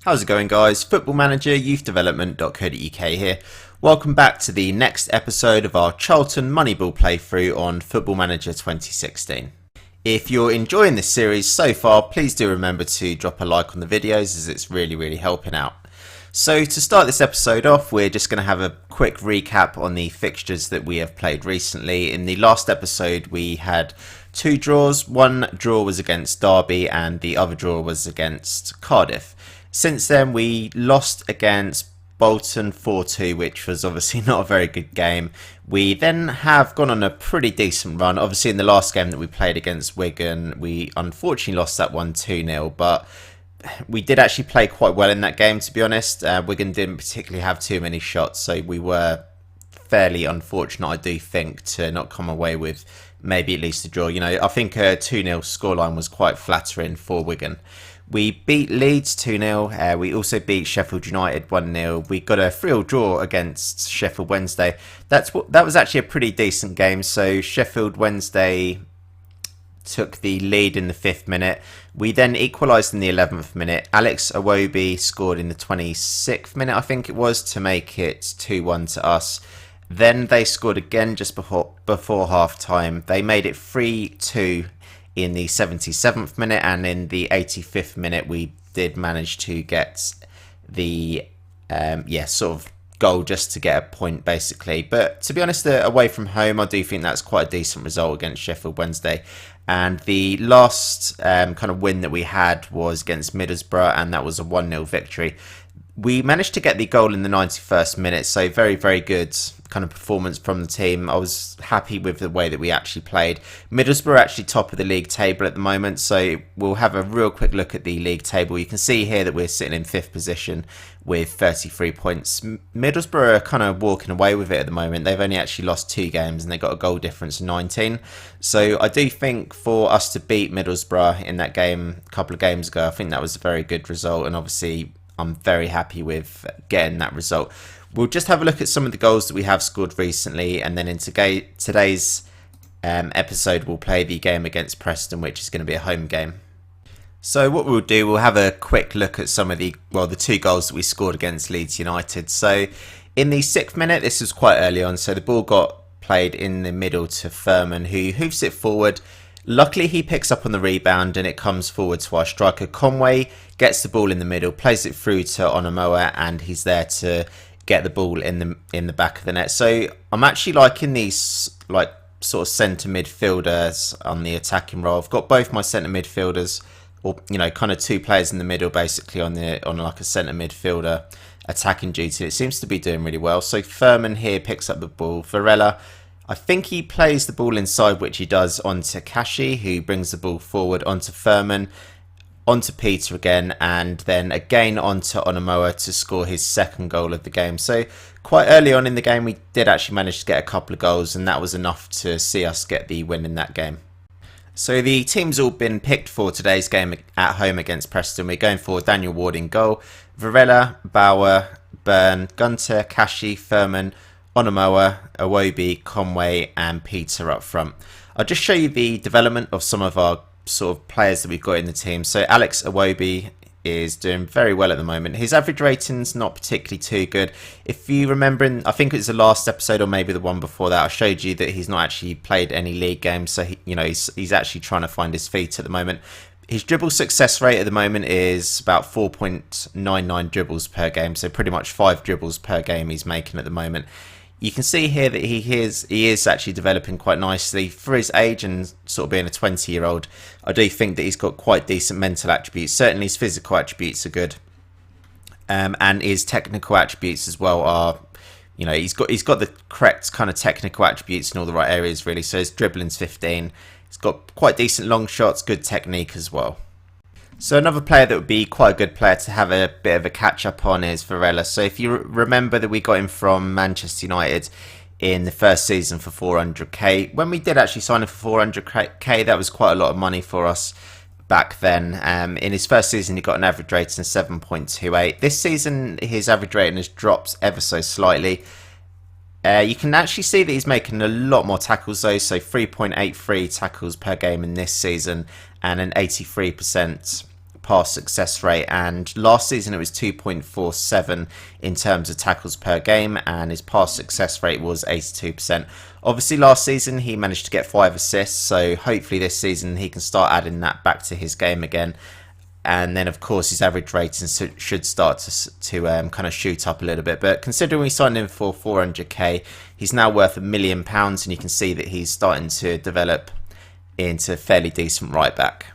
How's it going, guys? Football-ManagerYouthDevelopment.co.uk here. Welcome back to the next episode of our Charlton Moneyball playthrough on Football Manager 2016. If you're enjoying this series so far, please do remember to drop a like on the videos as it's really helping out. So to start this episode off, we're just going to have a quick recap on the fixtures that we have played recently. In the last episode, we had 2 draws. One draw was against Derby and the other draw was against Cardiff. Since then, we lost against Bolton 4-2, which was obviously not a very good game. We then have gone on a pretty decent run. Obviously, in the last game that we played against Wigan, we unfortunately lost that one 2-0, but we did actually play quite well in that game, to be honest. Wigan didn't particularly have too many shots, so we were fairly unfortunate, I do think, to not come away with maybe at least a draw. You know, I think a 2-0 scoreline was quite flattering for Wigan. We beat Leeds 2-0. We also beat Sheffield United 1-0. We got a 3-3 draw against Sheffield Wednesday. That was actually a pretty decent game. So Sheffield Wednesday took the lead in the 5th minute. We then equalised in the 11th minute. Alex Iwobi scored in the 26th minute, I think it was, to make it 2-1 to us. Then they scored again just before half time. They made it 3-2 in the 77th minute, and in the 85th minute we did manage to get the sort of goal just to get a point, basically. But to be honest, away from home, I do think that's quite a decent result against Sheffield Wednesday. And the last kind of win that we had was against Middlesbrough, and that was a 1-0 victory. We managed to get the goal in the 91st minute, so very good kind of performance from the team. I was happy with the way that we actually played. Middlesbrough are actually top of the league table at the moment, so we'll have a real quick look at the league table. You can see here that we're sitting in 5th position with 33 points. Middlesbrough are kind of walking away with it at the moment. They've only actually lost 2 games and they got a goal difference of 19. So I do think for us to beat Middlesbrough in that game a couple of games ago, I think that was a very good result, and obviously I'm very happy with getting that result. We'll just have a look at some of the goals that we have scored recently, and then in today's episode we'll play the game against Preston, which is going to be a home game. So what we'll do, we'll have a quick look at some of the 2 goals that we scored against Leeds United. So in the 6th minute, this was quite early on, so the ball got played in the middle to Furman, who hoofs it forward. Luckily, he picks up on the rebound and it comes forward to our striker. Conway gets the ball in the middle, plays it through to Onomoa, and he's there to get the ball in the back of the net. So I'm actually liking these sort of centre midfielders on the attacking role. I've got both my centre midfielders, or kind of 2 players in the middle, basically on like a centre midfielder attacking duty. It seems to be doing really well. So Furman here picks up the ball. Varela, I think he plays the ball inside, which he does, onto Kashi, who brings the ball forward onto Furman, onto Peter again, and then again onto Onomoa to score his 2nd goal of the game. So quite early on in the game, we did actually manage to get a couple of goals, and that was enough to see us get the win in that game. So the team's all been picked for today's game at home against Preston. We're going for Daniel Ward in goal, Varela, Bauer, Byrne, Gunter, Kashi, Furman, Onomoa, Iwobi, Conway and Peter up front. I'll just show you the development of some of our sort of players that we've got in the team. So Alex Iwobi is doing very well at the moment. His average rating's not particularly too good. If you remember, I think it was the last episode or maybe the one before that, I showed you that he's not actually played any league games. So he's actually trying to find his feet at the moment. His dribble success rate at the moment is about 4.99 dribbles per game. So pretty much 5 dribbles per game he's making at the moment. You can see here that he is actually developing quite nicely for his age and sort of being a 20-year-old. I do think that he's got quite decent mental attributes. Certainly his physical attributes are good, and his technical attributes as well are, he's got the correct kind of technical attributes in all the right areas really. So his dribbling's 15. He's got quite decent long shots, good technique as well. So another player that would be quite a good player to have a bit of a catch up on is Varela. So if you remember that we got him from Manchester United in the first season for 400k. When we did actually sign him for 400k, that was quite a lot of money for us back then. In his first season, he got an average rating of 7.28. This season, his average rating has dropped ever so slightly. You can actually see that he's making a lot more tackles though, so 3.83 tackles per game in this season and an 83% pass success rate, and last season it was 2.47 in terms of tackles per game, and his pass success rate was 82%. Obviously last season he managed to get 5 assists, so hopefully this season he can start adding that back to his game again. And then, of course, his average rating should start to kind of shoot up a little bit. But considering we signed him for 400k, he's now worth £1 million, and you can see that he's starting to develop into a fairly decent right back.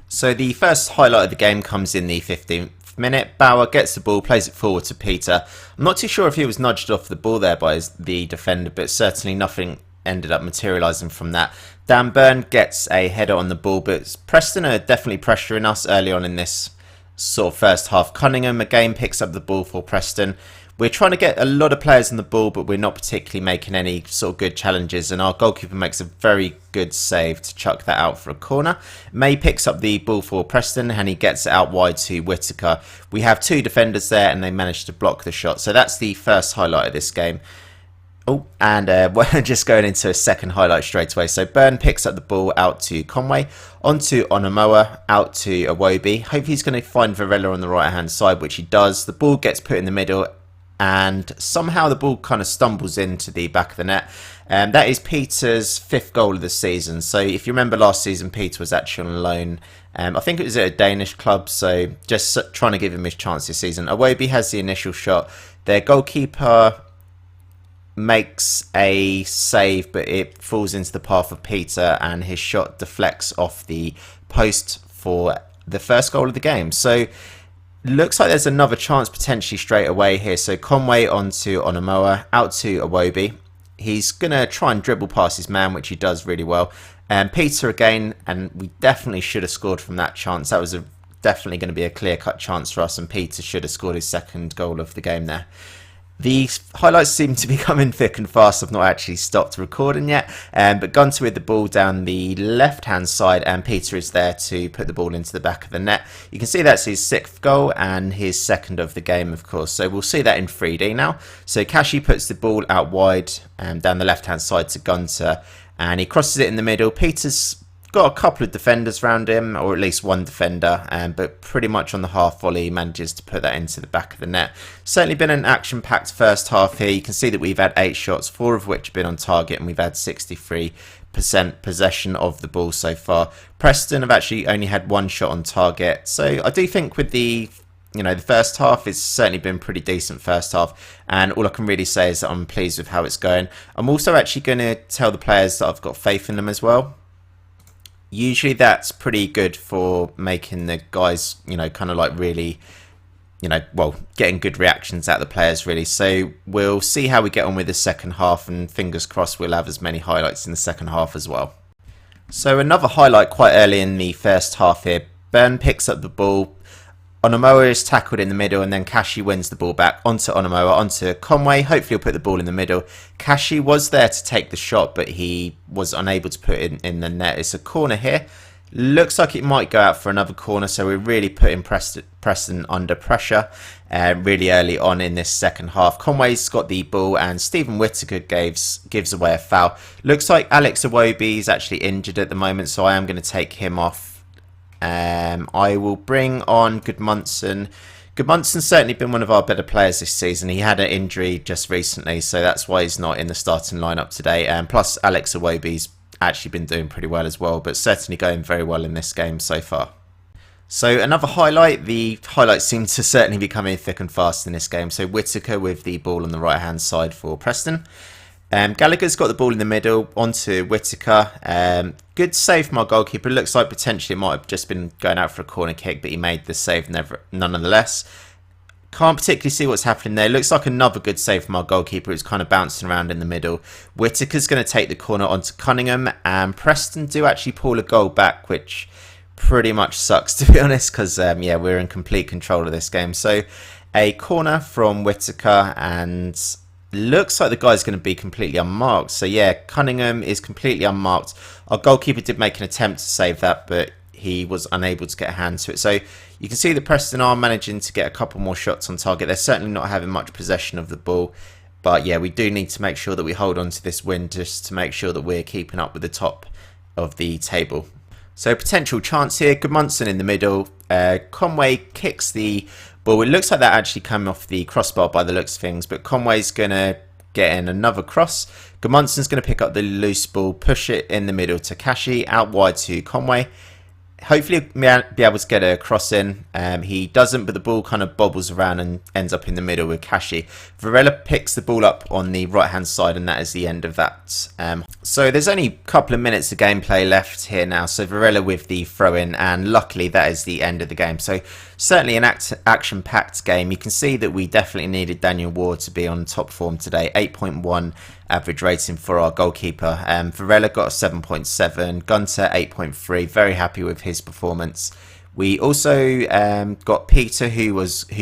So the first highlight of the game comes in the 15th minute. Bauer gets the ball, plays it forward to Peter. I'm not too sure if he was nudged off the ball there by the defender, but certainly nothing ended up materialising from that. Dan Burn gets a header on the ball, but Preston are definitely pressuring us early on in this sort of first half. Cunningham again picks up the ball for Preston. We're trying to get a lot of players on the ball, but we're not particularly making any sort of good challenges, and our goalkeeper makes a very good save to chuck that out for a corner. May picks up the ball for Preston, and he gets it out wide to Whittaker. We have 2 defenders there, and they managed to block the shot. So that's the first highlight of this game. Oh, and we're just going into a second highlight straight away. So Burn picks up the ball out to Conway, onto Onamoa, out to Iwobi. Hopefully he's going to find Varela on the right hand side, which he does. The ball gets put in the middle, and somehow the ball kind of stumbles into the back of the net. That is Peter's 5th goal of the season. So if you remember last season, Peter was actually on loan. I think it was at a Danish club, so just trying to give him his chance this season. Iwobi has the initial shot. Their goalkeeper makes a save, but it falls into the path of Peter, and his shot deflects off the post for the first goal of the game. So looks like there's another chance potentially straight away here. So Conway onto Onamoa, out to Iwobi. He's going to try and dribble past his man, which he does really well. And Peter again, and we definitely should have scored from that chance. That was definitely going to be a clear-cut chance for us, and Peter should have scored his 2nd goal of the game there. The highlights seem to be coming thick and fast. I've not actually stopped recording yet, but Gunter with the ball down the left-hand side, and Peter is there to put the ball into the back of the net. You can see that's his 6th goal and his 2nd of the game, of course. So we'll see that in 3D now. So Kashi puts the ball out wide down the left-hand side to Gunter, and he crosses it in the middle. Peter's got a couple of defenders around him, or at least one defender, but pretty much on the half volley he manages to put that into the back of the net. Certainly been an action-packed first half here. You can see that we've had 8 shots, 4 of which have been on target, and we've had 63% possession of the ball so far. Preston have actually only had 1 shot on target, so I do think with the first half, it's certainly been pretty decent first half, and all I can really say is that I'm pleased with how it's going. I'm also actually going to tell the players that I've got faith in them as well. Usually that's pretty good for making the guys, kind of like really, getting good reactions out of the players, really. So we'll see how we get on with the second half, and fingers crossed we'll have as many highlights in the second half as well. So another highlight quite early in the first half here. Burn picks up the ball. Onamoa is tackled in the middle, and then Kashi wins the ball back onto Onamoa, onto Conway. Hopefully he'll put the ball in the middle. Kashi was there to take the shot, but he was unable to put it in the net. It's a corner here. Looks like it might go out for another corner, so we're really putting Preston under pressure really early on in this second half. Conway's got the ball, and Stephen Whittaker gives away a foul. Looks like Alex Iwobi is actually injured at the moment, so I am going to take him off. I will bring on Gudmundsson. Gudmundsson's certainly been one of our better players this season. He had an injury just recently, so that's why he's not in the starting lineup today. Plus, Alex Iwobi's actually been doing pretty well as well, but certainly going very well in this game so far. So another highlight. The highlights seem to certainly be coming thick and fast in this game. So Whittaker with the ball on the right hand side for Preston. Gallagher's got the ball in the middle, onto Whittaker. Good save from our goalkeeper. Looks like potentially it might have just been going out for a corner kick, but he made the save nonetheless. Can't particularly see what's happening there. Looks like another good save from our goalkeeper, who's kind of bouncing around in the middle. Whittaker's going to take the corner onto Cunningham, and Preston do actually pull a goal back, which pretty much sucks, to be honest, because we're in complete control of this game. So a corner from Whittaker, and looks like the guy's going to be completely unmarked. So yeah, Cunningham is completely unmarked. Our goalkeeper did make an attempt to save that, but he was unable to get a hand to it. So you can see that Preston are managing to get a couple more shots on target. They're certainly not having much possession of the ball. But yeah, we do need to make sure that we hold on to this win, just to make sure that we're keeping up with the top of the table. So potential chance here. Gudmundsson in the middle. Conway kicks the ball. It looks like that actually came off the crossbar by the looks of things, but Conway's going to get in another cross. Gudmundsson's going to pick up the loose ball, push it in the middle to Kashi, out wide to Conway. Hopefully be able to get a cross in. He doesn't, but the ball kind of bobbles around and ends up in the middle with Kashi. Varela picks the ball up on the right hand side, and that is the end of that. So there's only a couple of minutes of gameplay left here now. So Varela with the throw in, and luckily that is the end of the game. So certainly an action packed game. You can see that we definitely needed Daniel Ward to be on top form today. 8.1 average rating for our goalkeeper. Varela got a 7.7, Gunter 8.3. Very happy with his performance. We also got Peter, who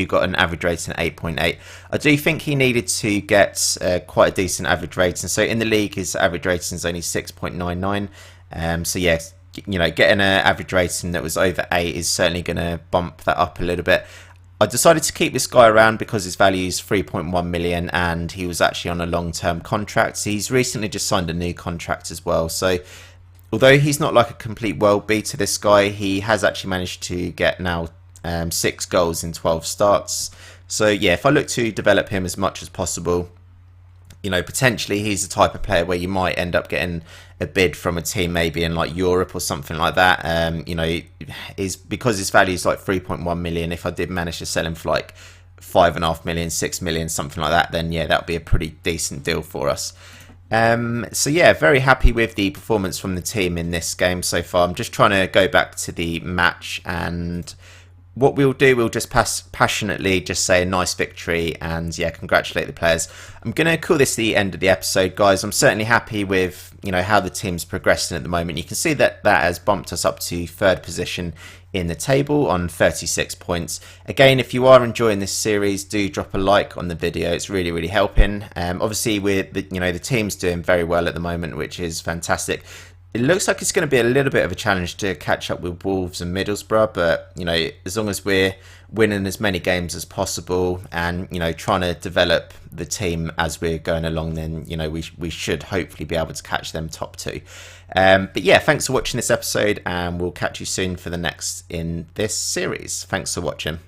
got an average rating of 8.8. I do think he needed to get quite a decent average rating. So in the league, his average rating is only 6.99. So yes, you know, getting an average rating that was over 8 is certainly going to bump that up a little bit. I decided to keep this guy around because his value is 3.1 million and he was actually on a long-term contract. He's recently just signed a new contract as well. So although he's not like a complete world beater, this guy, he has actually managed to get now 6 goals in 12 starts. So yeah, if I look to develop him as much as possible, you know, potentially he's the type of player where you might end up getting a bid from a team maybe in like Europe or something like that. You know, is because his value is like 3.1 million. If I did manage to sell him for like 5.5 million, 6 million, something like that, then yeah, that would be a pretty decent deal for us. So yeah, very happy with the performance from the team in this game so far. I'm just trying to go back to the match, and what we'll do, we'll just passionately just say a nice victory and yeah, congratulate the players. I'm going to call this the end of the episode, guys. I'm certainly happy with, you know, how the team's progressing at the moment. You can see that that has bumped us up to 3rd position in the table on 36 points. Again, if you are enjoying this series, do drop a like on the video. It's really, really helping. Obviously, the team's doing very well at the moment, which is fantastic. It looks like it's going to be a little bit of a challenge to catch up with Wolves and Middlesbrough, but you know, as long as we're winning as many games as possible and you know, trying to develop the team as we're going along, then you know, we should hopefully be able to catch them top 2. But yeah, thanks for watching this episode, and we'll catch you soon for the next in this series. Thanks for watching.